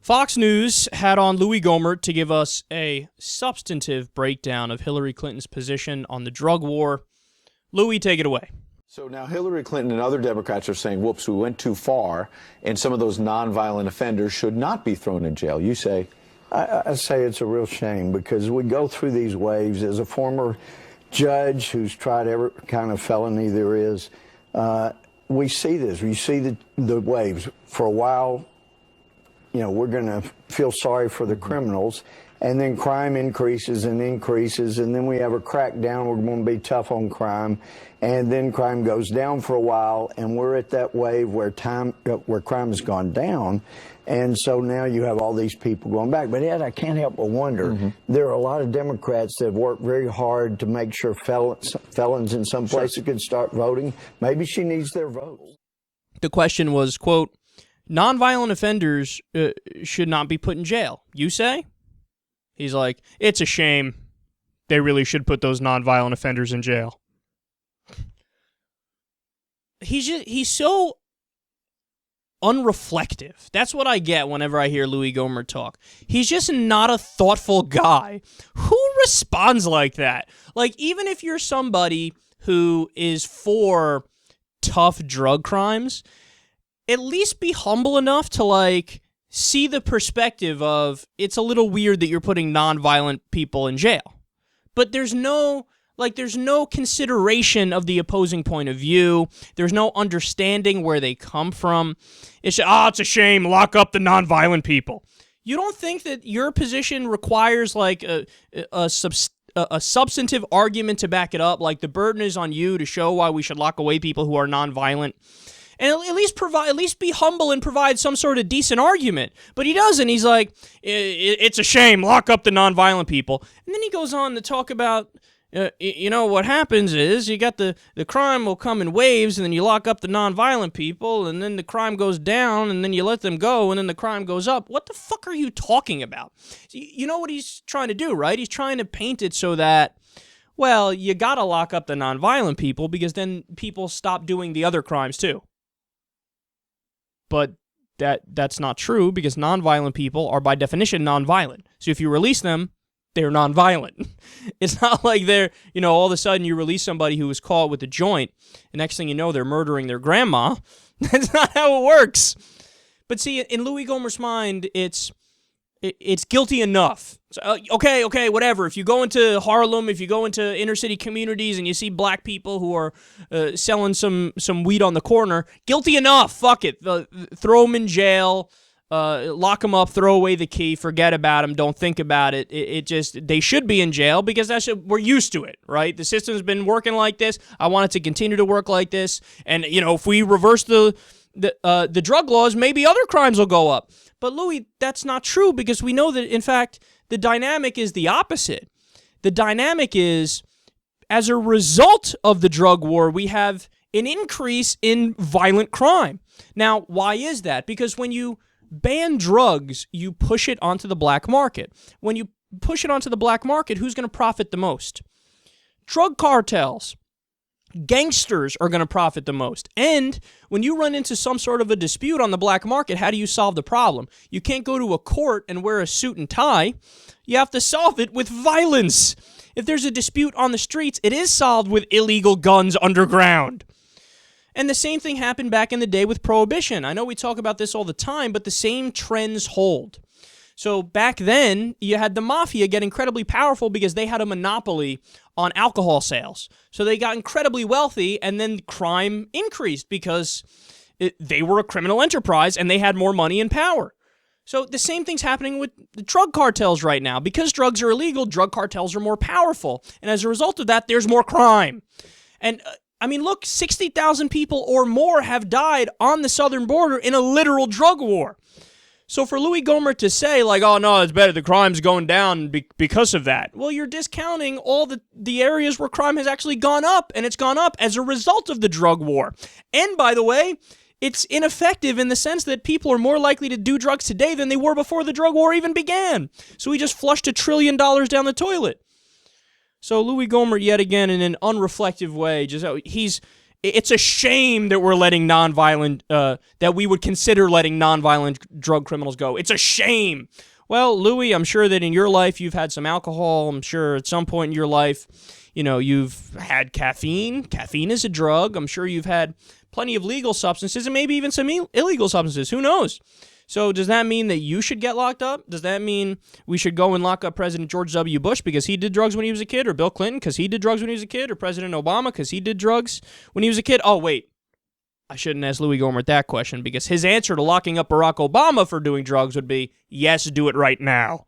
Fox News had on Louie Gohmert to give us a substantive breakdown of Hillary Clinton's position on the drug war. Louie, take it away. So now Hillary Clinton and other Democrats are saying, whoops, we went too far, and some of those nonviolent offenders should not be thrown in jail. You say? I say it's a real shame because we go through these waves. As a former judge who's tried every kind of felony there is, we see this. We see the waves. For a while, you know, we're going to feel sorry for the criminals, and then crime increases, and then we have a crackdown. We're going to be tough on crime, and then crime goes down for a while, and we're at that wave where crime has gone down, and so now you have all these people going back. But Ed, I can't help but wonder, there are a lot of Democrats that have worked very hard to make sure felons in some places could start voting. Maybe she needs their votes. The question was, quote, nonviolent offenders should not be put in jail. You say? He's like, it's a shame. They really should put those nonviolent offenders in jail. He's so unreflective. That's what I get whenever I hear Louie Gohmert talk. He's just not a thoughtful guy. Who responds like that? Like, even if you're somebody who is for tough drug crimes, at least be humble enough to, like, see the perspective of it's a little weird that you're putting nonviolent people in jail. But there's no consideration of the opposing point of view. There's no understanding where they come from. It's a shame, lock up the nonviolent people. You don't think that your position requires, like, a substantive argument to back it up? Like, the burden is on you to show why we should lock away people who are nonviolent. And at least be humble and provide some sort of decent argument. But he doesn't. He's like, it's a shame, lock up the nonviolent people. And then he goes on to talk about, what happens is you got the crime will come in waves, and then you lock up the nonviolent people, and then the crime goes down, and then you let them go, and then the crime goes up. What the fuck are you talking about? You know what he's trying to do, right? He's trying to paint it so that, well, you gotta lock up the nonviolent people because then people stop doing the other crimes too. But that's not true because nonviolent people are by definition nonviolent. So if you release them, they're nonviolent. It's not like they're, all of a sudden you release somebody who was caught with a joint, and next thing you know, they're murdering their grandma. That's not how it works. But see, in Louie Gohmert's mind, it's guilty enough. So, okay, whatever. If you go into Harlem, if you go into inner city communities and you see black people who are selling some weed on the corner, guilty enough. Fuck it. Throw them in jail, lock them up, throw away the key, forget about them, don't think about it. They should be in jail because we're used to it, right? The system's been working like this. I want it to continue to work like this. And, if we reverse the drug laws, maybe other crimes will go up. But Louie, that's not true because we know that, in fact, the dynamic is the opposite. The dynamic is, as a result of the drug war, we have an increase in violent crime. Now, why is that? Because when you ban drugs, you push it onto the black market. When you push it onto the black market, who's going to profit the most? Drug cartels. Gangsters are going to profit the most. And when you run into some sort of a dispute on the black market, how do you solve the problem? You can't go to a court and wear a suit and tie. You have to solve it with violence. If there's a dispute on the streets, it is solved with illegal guns underground. And the same thing happened back in the day with Prohibition. I know we talk about this all the time, but the same trends hold. So back then, you had the mafia get incredibly powerful because they had a monopoly on alcohol sales. So they got incredibly wealthy, and then crime increased because they were a criminal enterprise and they had more money and power. So the same thing's happening with the drug cartels right now. Because drugs are illegal, drug cartels are more powerful. And as a result of that, there's more crime. And look, 60,000 people or more have died on the southern border in a literal drug war. So for Louie Gohmert to say, like, oh, no, it's better, the crime's going down because of that, well, you're discounting all the areas where crime has actually gone up, and it's gone up as a result of the drug war. And, by the way, it's ineffective in the sense that people are more likely to do drugs today than they were before the drug war even began. So we just flushed $1 trillion down the toilet. So Louie Gohmert, yet again, in an unreflective way, It's a shame that we're letting nonviolent, that we would consider letting nonviolent drug criminals go. It's a shame. Well, Louie, I'm sure that in your life you've had some alcohol. I'm sure at some point in your life, you've had caffeine. Caffeine is a drug. I'm sure you've had plenty of legal substances and maybe even some illegal substances. Who knows? So does that mean that you should get locked up? Does that mean we should go and lock up President George W. Bush because he did drugs when he was a kid, or Bill Clinton because he did drugs when he was a kid, or President Obama because he did drugs when he was a kid? Oh, wait. I shouldn't ask Louie Gohmert that question because his answer to locking up Barack Obama for doing drugs would be, yes, do it right now.